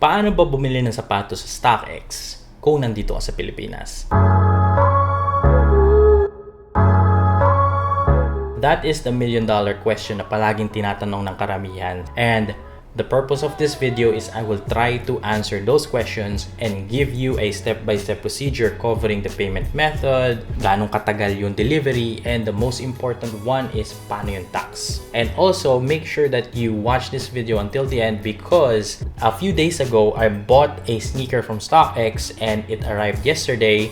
Paano ba bumili ng sapatos sa Stockx kung nandito ka sa Pilipinas? That is the million-dollar question na palaging tinatanong ng karamihan. And the purpose of this video is I will try to answer those questions and give you a step-by-step procedure covering the payment method, ganong katagal yung delivery, and the most important one is paano yung tax. And also, make sure that you watch this video until the end because a few days ago, I bought a sneaker from Stockx and it arrived yesterday.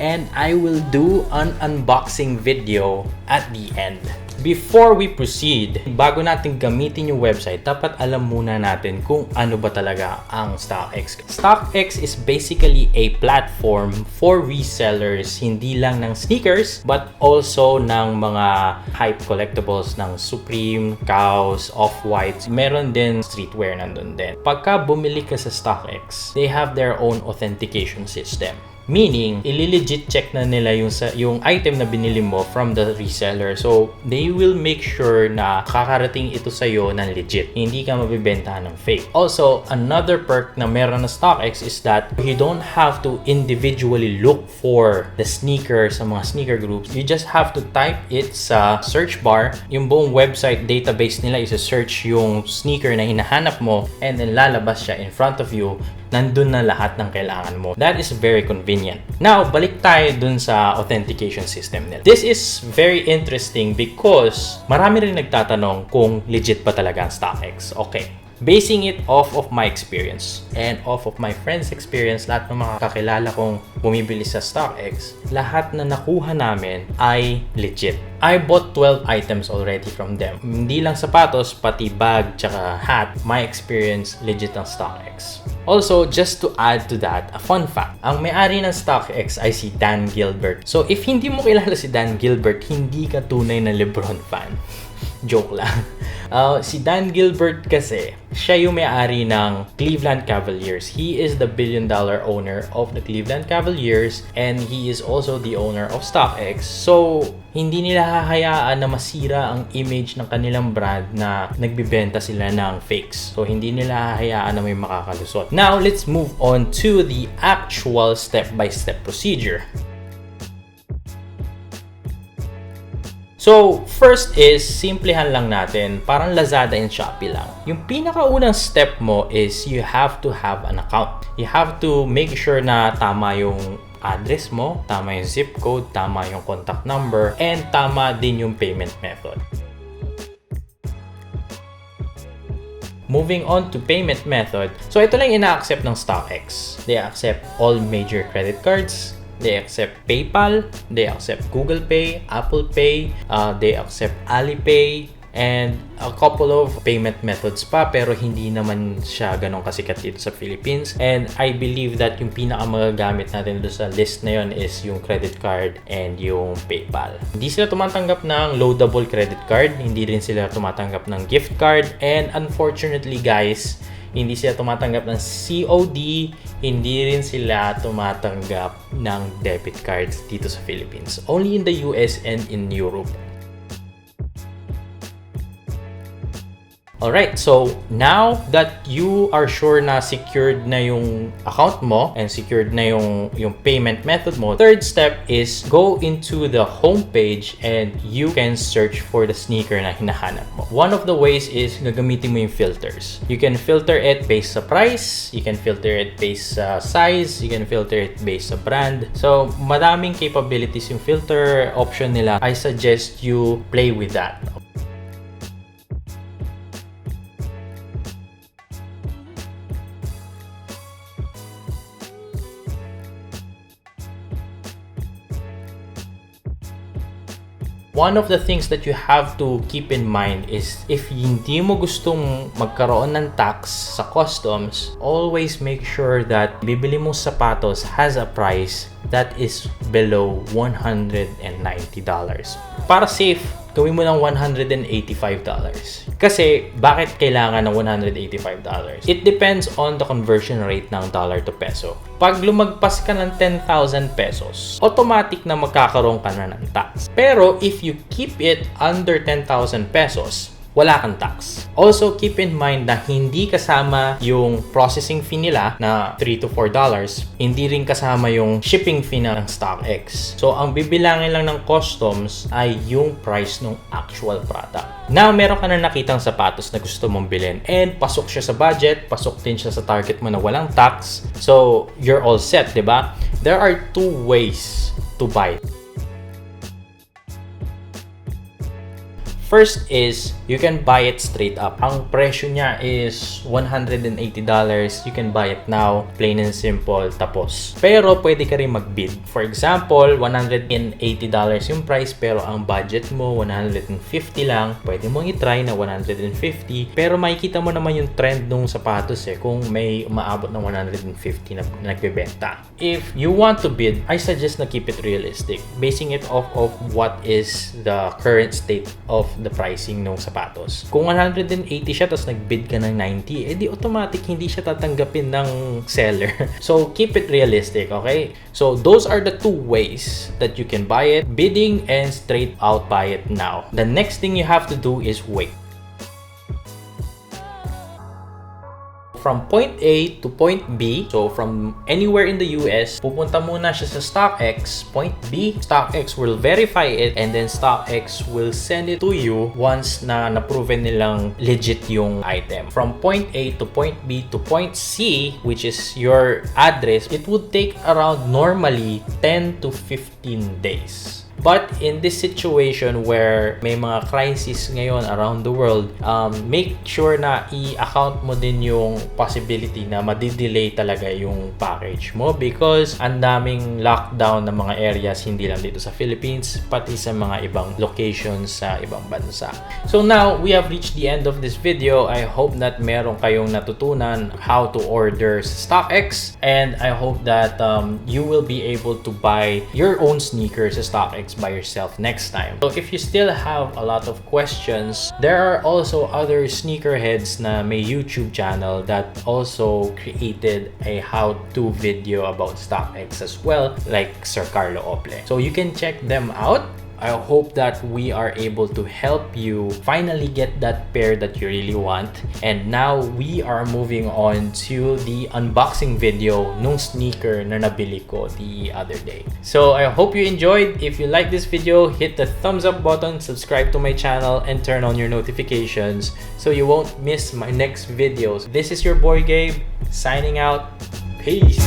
And I will do an unboxing video at the end. Before we proceed, bago natin gamitin yung website, dapat alam muna natin kung ano ba talaga ang Stockx. Stockx is basically a platform for resellers, hindi lang ng sneakers, but also ng mga hype collectibles ng Supreme, Kaws, Off-White. Meron din streetwear nandun din. Pagka bumili ka sa Stockx, they have their own authentication system. Meaning, ililegit check na nila yung item na binili mo from the reseller. So, they will make sure na kakarating ito sa'yo ng legit. Hindi ka mabibenta ng fake. Also, another perk na meron na Stockx is that you don't have to individually look for the sneaker sa mga sneaker groups. You just have to type it sa search bar. Yung buong website database nila is search yung sneaker na hinahanap mo and then lalabas siya in front of you. Nandun na lahat ng kailangan mo. That is very convenient. Now, balik tayo dun sa authentication system nila. This is very interesting because marami rin nagtatanong kung legit ba talaga ang Stockx. Okay. Basing it off of my experience and off of my friends' experience, lahat ng mga kakilala kong bumibili sa Stockx, lahat na nakuha namin ay legit. I bought 12 items already from them. Hindi lang sapatos, pati bag, tsaka hat. My experience, legit ang Stockx. Also, just to add to that, a fun fact. Ang may-ari ng Stockx ay si Dan Gilbert. So, if hindi mo kilala si Dan Gilbert, hindi ka tunay na LeBron fan. Joke lang. Si Dan Gilbert kasi, siya yung may-ari ng Cleveland Cavaliers. He is the billion-dollar owner of the Cleveland Cavaliers and he is also the owner of Stockx. So, hindi nila hahayaan na masira ang image ng kanilang brand na nagbibenta sila ng fakes. So, hindi nila hahayaan na may makakalusot. Now, let's move on to the actual step-by-step procedure. So, first is, simplihan lang natin, parang Lazada and Shopee lang. Yung pinakaunang step mo is you have to have an account. You have to make sure na tama yung address mo, tama yung zip code, tama yung contact number, and tama din yung payment method. Moving on to payment method. So, ito lang ina-accept ng Stockx. They accept all major credit cards. They accept PayPal, they accept Google Pay, Apple Pay, they accept Alipay, and a couple of payment methods pa pero hindi naman siya ganun kasikat dito sa Philippines. And I believe that yung pinakamagagamit natin doon sa list na yun is yung credit card and yung PayPal. Hindi sila tumatanggap ng loadable credit card, hindi rin sila tumatanggap ng gift card, and unfortunately guys, hindi sila tumatanggap ng COD, hindi rin sila tumatanggap ng debit cards dito sa Philippines. Only in the US and in Europe. Alright, so now that you are sure na secured na yung account mo and secured na yung payment method mo, third step is go into the homepage and you can search for the sneaker na hinahanap mo. One of the ways is gagamitin mo yung filters. You can filter it based sa price, you can filter it based sa size, you can filter it based sa brand. So, madaming capabilities yung filter option nila. I suggest you play with that. One of the things that you have to keep in mind is if hindi mo gustong magkaroon ng tax sa customs, always make sure that bibili mong sapatos has a price that is below $190. Para safe, gawin mo ng $185. Kasi, bakit kailangan ng $185? It depends on the conversion rate ng dollar to peso. Pag lumagpas ka ng 10,000 pesos, automatic na magkakaroon ka na ng tax. Pero, if you keep it under 10,000 pesos, wala kang tax. Also, keep in mind na hindi kasama yung processing fee nila na $3 to $4. Hindi rin kasama yung shipping fee ng Stockx. So, ang bibilangin lang ng customs ay yung price ng actual product. Now, meron ka na nakitang sapatos na gusto mong bilhin and pasok siya sa budget, pasok din siya sa target mo na walang tax. So, you're all set, di ba? There are two ways to buy. First is, you can buy it straight up. Ang presyo niya is $180. You can buy it now, plain and simple, tapos. Pero pwede ka rin mag-bid. For example, $180 yung price, pero ang budget mo, $150 lang. Pwede mong i-try na $150. Pero makikita mo naman yung trend ng sapatos kung may umaabot ng $150 na nagbebenta. If you want to bid, I suggest na keep it realistic. Basing it off of what is the current state of the pricing ng sapatos. Kung 180 siya tapos nag-bid ka ng 90, edi automatic hindi siya tatanggapin ng seller. So keep it realistic, okay? So those are the two ways that you can buy it, bidding and straight out buy it now. The next thing you have to do is wait. From point A to point B, so from anywhere in the US, pupunta muna siya sa Stockx, point B. Stockx will verify it and then Stockx will send it to you once na na-proven nilang legit yung item. From point A to point B to point C, which is your address, it would take around normally 10 to 15 days. But in this situation where may mga crisis ngayon around the world, make sure na i-account mo din yung possibility na madidelay talaga yung package mo because ang daming lockdown ng mga areas hindi lang dito sa Philippines, pati sa mga ibang locations sa ibang bansa. So now, we have reached the end of this video. I hope that meron kayong natutunan how to order sa Stockx, and I hope that you will be able to buy your own sneakers sa Stockx by yourself next time. So if you still have a lot of questions, there are also other sneakerheads na may YouTube channel that also created a how-to video about Stockx as well, like Sir Carlo Ople. So you can check them out. I hope that we are able to help you finally get that pair that you really want. And now we are moving on to the unboxing video nung sneaker na nabili ko the other day. So I hope you enjoyed. If you like this video, hit the thumbs up button, subscribe to my channel, and turn on your notifications so you won't miss my next videos. This is your boy Gabe, signing out. Peace!